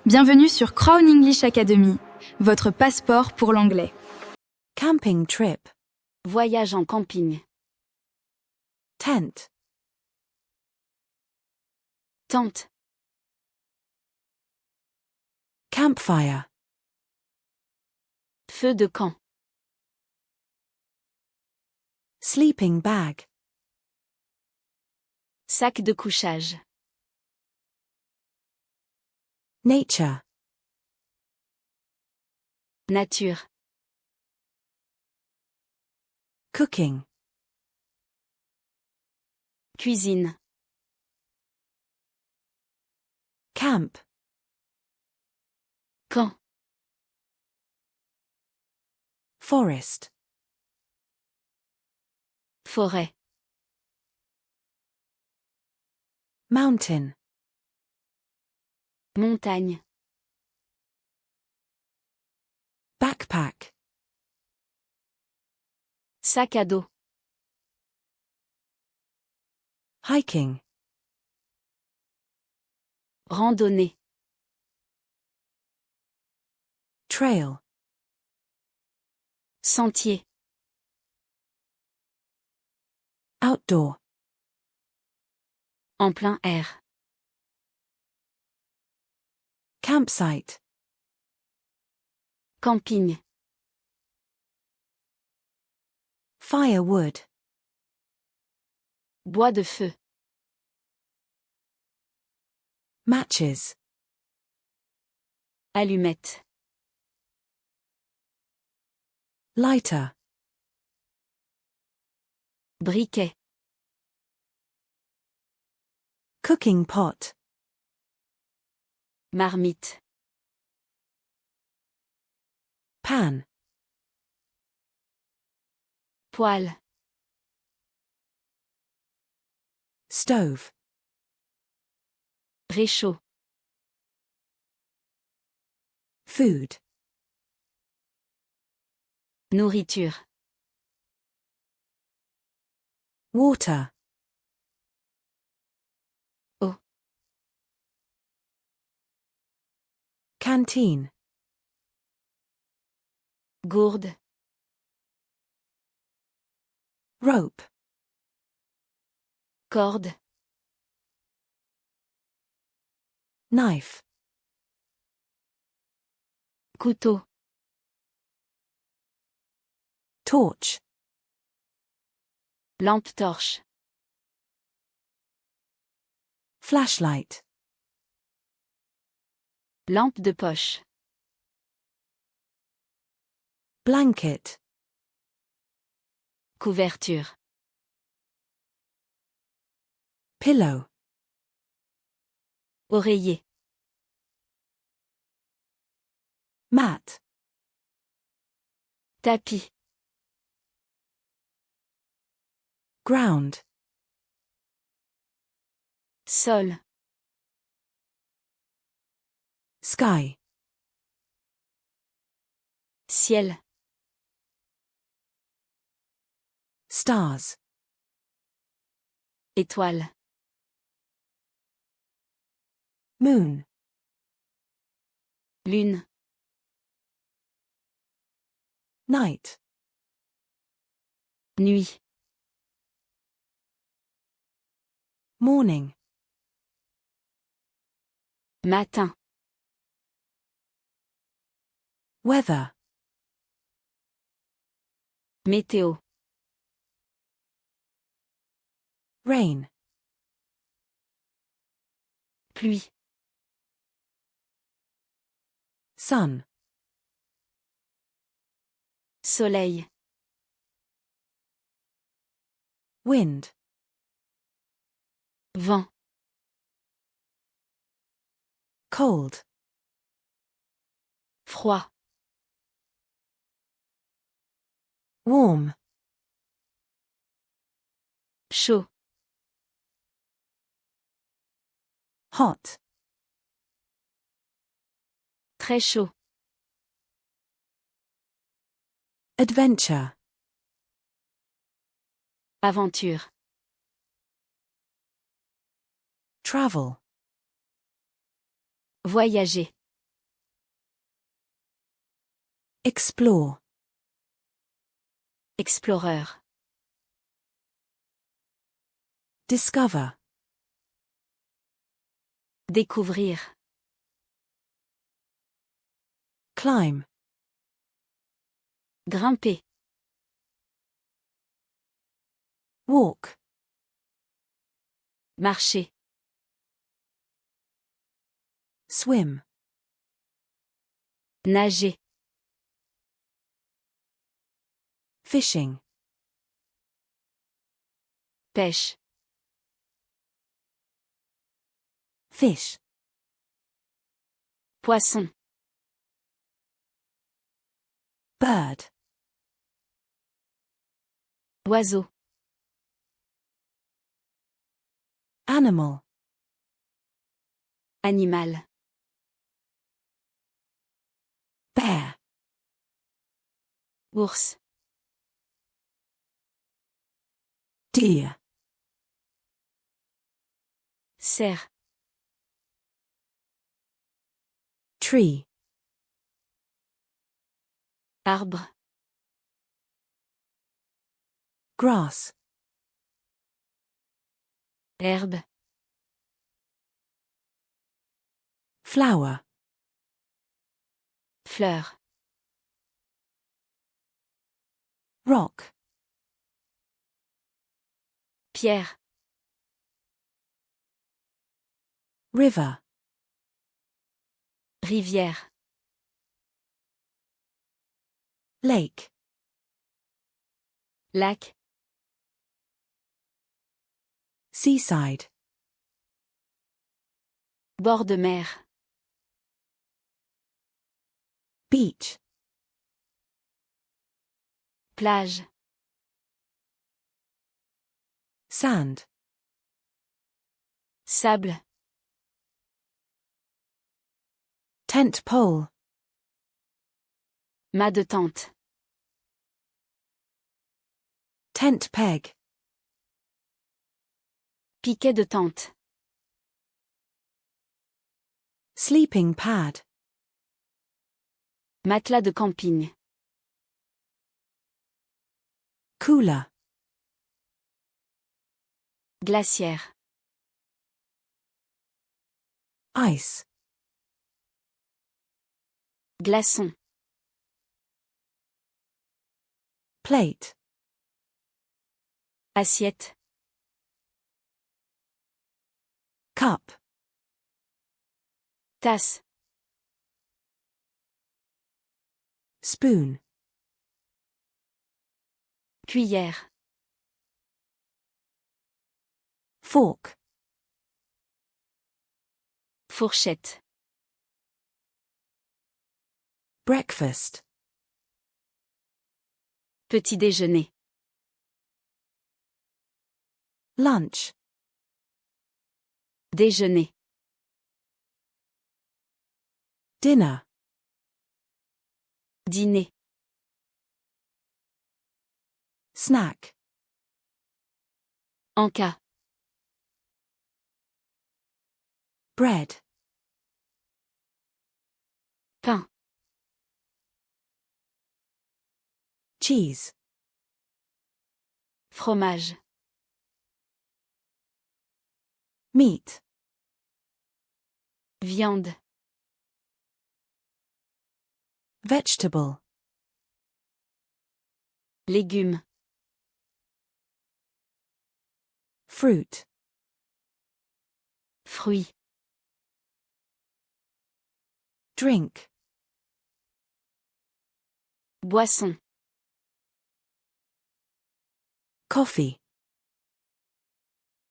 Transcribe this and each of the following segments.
Bienvenue sur Crown English Academy, votre passeport pour l'anglais. Camping trip. Voyage en camping. Tent. Tente. Campfire. Feu de camp. Sleeping bag. Sac de couchage. Nature. Nature. Cooking. Cuisine. Camp. Camp. Forest. Forêt. Mountain. Montagne. Backpack. Sac à dos. Hiking. Randonnée. Trail. Sentier. Outdoor. En plein air. Campsite. Camping. Firewood. Bois de feu. Matches. Allumette. Lighter. Briquet. Cooking pot. Marmite. Pan. Poêle. Stove. Réchaud. Food. Nourriture. Water. Eau. Canteen. Gourde. Rope. Corde. Knife. Couteau. Torch. Lampe torche. Flashlight. Lampe de poche. Blanket. Couverture. Pillow. Oreiller. Mat. Tapis. Ground. Sol. Sky. Ciel. Stars. Étoile. Moon. Lune. Night. Nuit. Morning. Matin. Weather. Météo. Rain. Pluie. Sun. Soleil. Wind. Vent. Cold. Froid. Warm. Chaud. Hot. Très chaud. Adventure. Aventure. Travel. Voyager. Explore. Explorer. Discover. Découvrir. Climb. Grimper. Walk. Marcher. Swim. Nager. Fishing. Pêche. Fish. Poisson. Bird. Oiseau. Animal. Animal. Bear. Ours. Deer. Cerf. Tree. Arbre. Grass. Herbe. Flower. Fleur. Rock. Pierre. River. Rivière. Lake. Lac. Seaside. Bord de mer. Beach. Plage. Sand. Sable. Tent pole. Mât de tente. Tent peg. Piquet de tente. Sleeping pad. Matelas de camping. Cooler. Glacière. Ice. Glaçon. Plate. Assiette. Cup. Tasse. Spoon. Cuillère. Fork. Fourchette. Breakfast. Petit déjeuner. Lunch. Déjeuner. Dinner. Dîner. Snack. Encas. Bread. Pain. Cheese. Fromage. Meat. Viande. Vegetable. Légumes. Fruit. Fruits. Drink. Boisson. Coffee.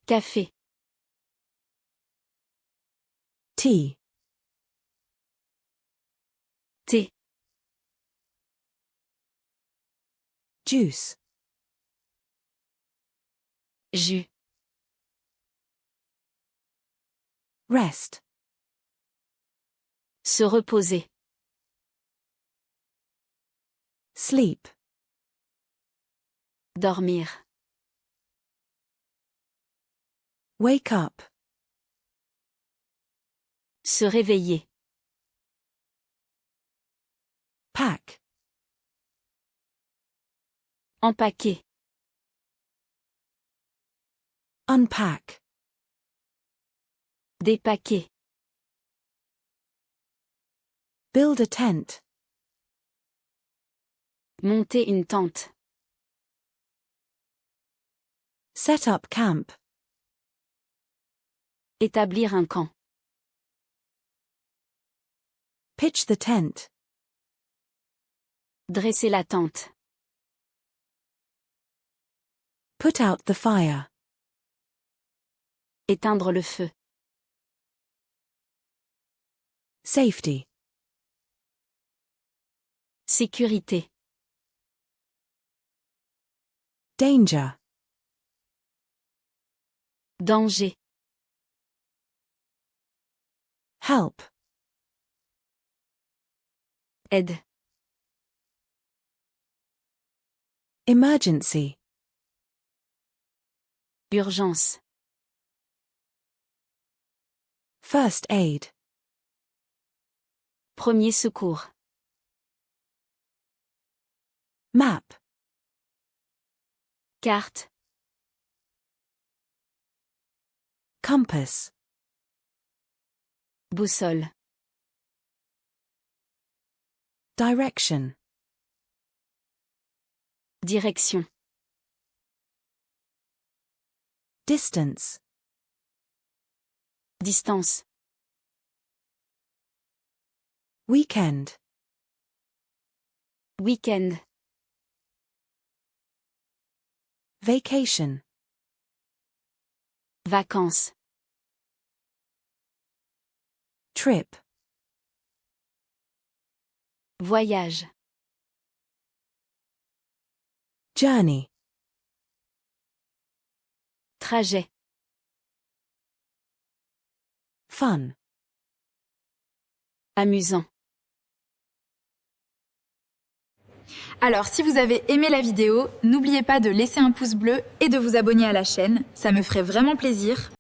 Café. Tea. Thé. Juice. Jus. Rest. Se reposer. Sleep. Dormir. Wake up. Se réveiller. Pack. Empaquer. Unpack. Dépaquer. Build a tent. Monter une tente. Set up camp. Établir un camp. Pitch the tent. Dresser la tente. Put out the fire. Éteindre le feu. Safety. Sécurité. Danger. Danger. Help. Aide. Emergency. Urgence. First aid. Premier secours. Map. Carte. Compass. Boussole. Direction. Direction. Distance. Distance. Weekend. Week-end. Vacation. Vacances. Trip. Voyage. Journey. Trajet. Fun. Amusant. Alors, si vous avez aimé la vidéo, n'oubliez pas de laisser un pouce bleu et de vous abonner à la chaîne, ça me ferait vraiment plaisir.